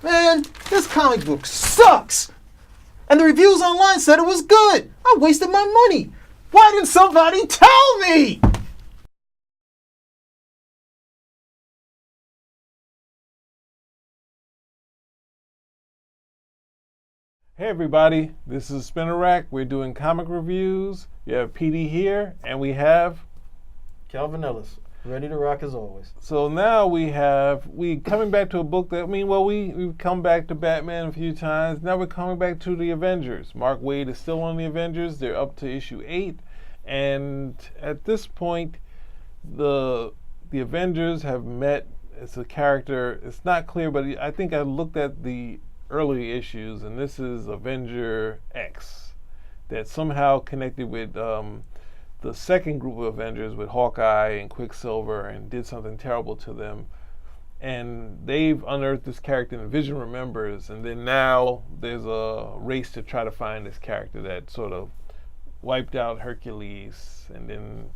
Man, this comic book sucks! And the reviews online said it was good! I wasted my money! Why didn't somebody tell me? Hey everybody, this is Spinner Rack. We're doing comic reviews. You have PD here, and we have Calvin Ellis, ready to rock as always. So now we coming back to a book that we've come back to Batman a few times. Now we're coming back to the Avengers. Mark Waid is still on the Avengers. They're up to issue 8, and at this point, the Avengers have met. It's a character. It's not clear, but I think I looked at the early issues, and this is Avenger X, that's somehow connected with the second group of Avengers with Hawkeye and Quicksilver, and did something terrible to them. And they've unearthed this character, and Vision remembers, and then now there's a race to try to find this character that sort of wiped out Hercules, and then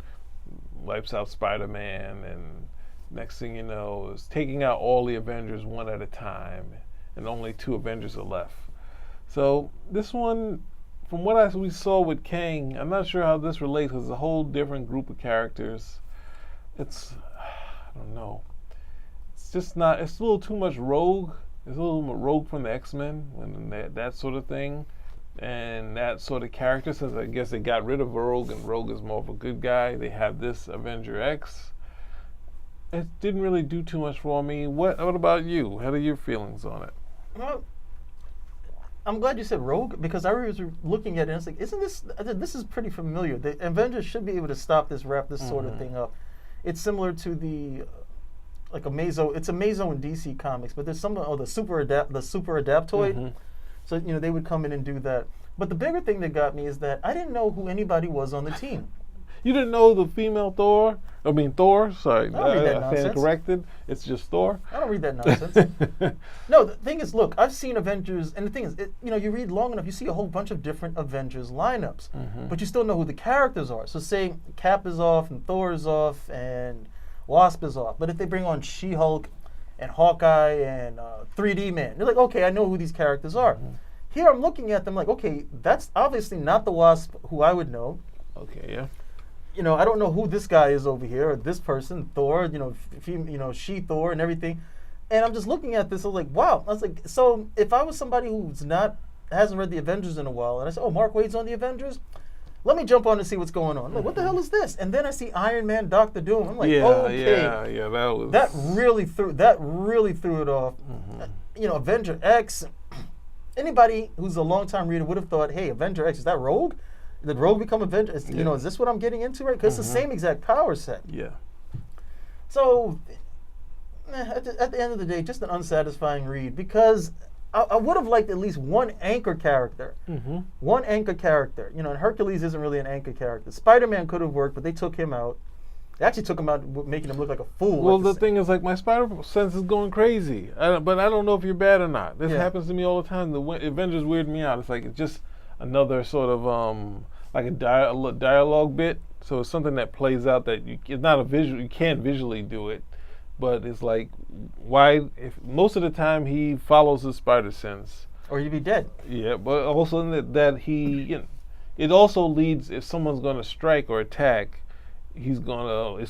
wipes out Spider-Man, and next thing you know is taking out all the Avengers one at a time, and only 2 Avengers are left. So this one, from what we saw with Kang, I'm not sure how this relates because it's a whole different group of characters. I don't know. It's just not, it's a little too much Rogue. It's a little more Rogue from the X-Men, and that sort of thing. And that sort of character, since I guess they got rid of Rogue, and Rogue is more of a good guy, they have this Avenger X. It didn't really do too much for me. What about you? What are your feelings on it? Well, I'm glad you said Rogue, because I was looking at it and it's like, this is pretty familiar. The Avengers should be able to stop this, wrap this sort of thing up. It's similar to the it's a Mazo in DC Comics, but there's some the super adaptoid. So they would come in and do that. But the bigger thing that got me is that I didn't know who anybody was on the team. You didn't know the female Thor? Thor, sorry. I don't read that nonsense. I stand corrected. It's just Thor. I don't read that nonsense. No, the thing is, look, I've seen Avengers, and the thing is, you read long enough, you see a whole bunch of different Avengers lineups, but you still know who the characters are. So say Cap is off, and Thor is off, and Wasp is off. But if they bring on She-Hulk, and Hawkeye, and 3D Man, you're like, okay, I know who these characters are. Here I'm looking at them like, okay, that's obviously not the Wasp who I would know. Okay, yeah. I don't know who this guy is over here, or this person, Thor, she Thor and everything. And I'm just looking at this, I was like, wow. I was like, so if I was somebody hasn't read the Avengers in a while, and I said, oh, Mark Waid's on the Avengers? Let me jump on and see what's going on. I'm like, what the hell is this? And then I see Iron Man, Dr. Doom. I'm like, okay. Yeah, that really threw it off. Avenger X, anybody who's a longtime reader would have thought, hey, Avenger X, is that Rogue? Did Rogue become Avenger? Is this what I'm getting into, right? Because it's the same exact power set. Yeah. So, at the end of the day, just an unsatisfying read, because I would have liked at least one anchor character. One anchor character. And Hercules isn't really an anchor character. Spider-Man could have worked, but they took him out. They actually took him out, making him look like a fool. Well, the thing is, like, my spider sense is going crazy. But I don't know if you're bad or not. This happens to me all the time. The Avengers weird me out. It's like, it's just another sort of like a dialogue bit. So it's something that plays out that it's not a visual. You can't visually do it, but it's like, why? If most of the time he follows his spider sense, or you'd be dead. Yeah, but also that he, it also leads, if someone's going to strike or attack, it's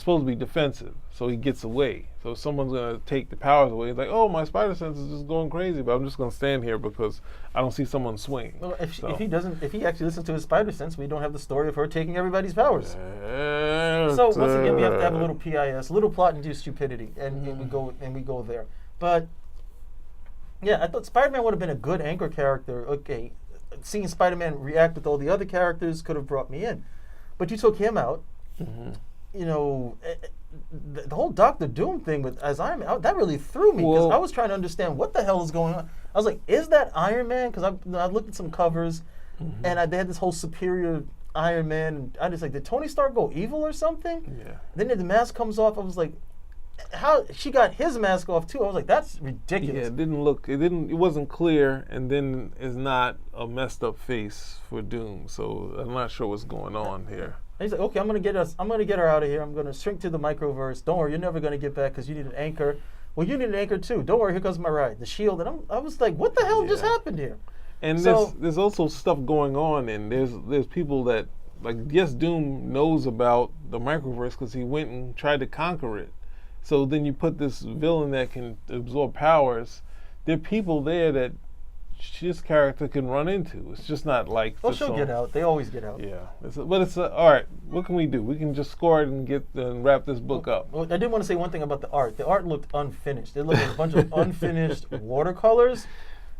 supposed to be defensive, so he gets away. So if someone's going to take the powers away, he's like, oh, my spider sense is just going crazy, but I'm just going to stand here because I don't see someone swinging. Well, if he actually listens to his spider sense, we don't have the story of her taking everybody's powers. So once again, we have to have a little PIS, a little plot-induced stupidity, and we go there. But yeah, I thought Spider-Man would have been a good anchor character. Okay, seeing Spider-Man react with all the other characters could have brought me in, but you took him out. The whole Dr. Doom thing with as Iron Man, that really threw me, because I was trying to understand what the hell is going on. I was like, is that Iron Man? Because I looked at some covers, and they had this whole superior Iron Man, and I just like, did Tony Stark go evil or something? Yeah. Then the mask comes off, I was like, how she got his mask off too? I was like, that's ridiculous. Yeah, it wasn't clear, and then it's not a messed up face for Doom, so I'm not sure what's going on here. And he's like, okay, I'm gonna get her out of here. I'm gonna shrink to the microverse. Don't worry, you're never gonna get back because you need an anchor. well, you need an anchor too. Don't worry, here comes my ride. The shield. And I was like, what the hell just happened here? And So- there's also stuff going on, and there's people that, like, yes, Doom knows about the microverse because he went and tried to conquer it. So then you put this villain that can absorb powers. There are people there that this character can run into. It's just not like. Oh, she'll get out. They always get out. Yeah, but all right. What can we do? We can just score it and wrap this book up. Well, I did want to say one thing about the art. The art looked unfinished. It looked like a bunch of unfinished watercolors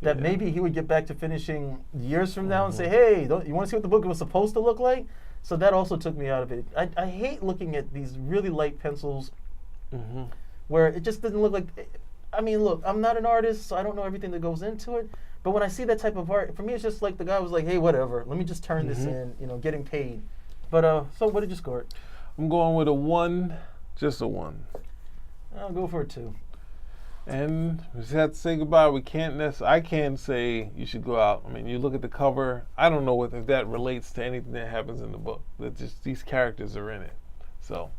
that maybe he would get back to finishing years from now and say, hey, you want to see what the book was supposed to look like? So that also took me out of it. I hate looking at these really light pencils where it just doesn't look like. I mean, look, I'm not an artist, so I don't know everything that goes into it. But when I see that type of art, for me, it's just like the guy was like, hey, whatever, let me just turn this in, getting paid. But so what did you score it? I'm going with a 1, just a 1. I'll go for a 2. And we just have to say goodbye. I can't say you should go out. I mean, you look at the cover. I don't know if that relates to anything that happens in the book. That just these characters are in it. So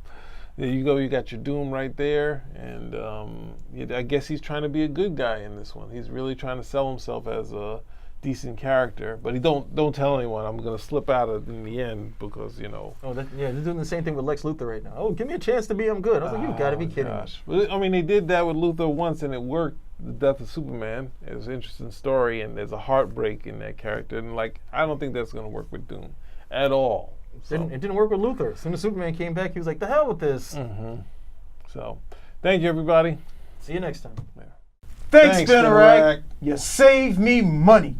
there you go. You got your Doom right there. And I guess he's trying to be a good guy in this one. He's really trying to sell himself as a decent character. But he don't tell anyone. I'm going to slip out of it in the end because, Oh, they're doing the same thing with Lex Luthor right now. Oh, give me a chance to be I'm good. I was like, you've got to be kidding me. Well, I mean, they did that with Luthor once, and it worked. The death of Superman. It was an interesting story, and there's a heartbreak in that character. And, I don't think that's going to work with Doom at all. It didn't work with Luthor. As soon as Superman came back, he was like, the hell with this. So, thank you, everybody. See you next time. Yeah. Thanks Spinnerack. You saved me money.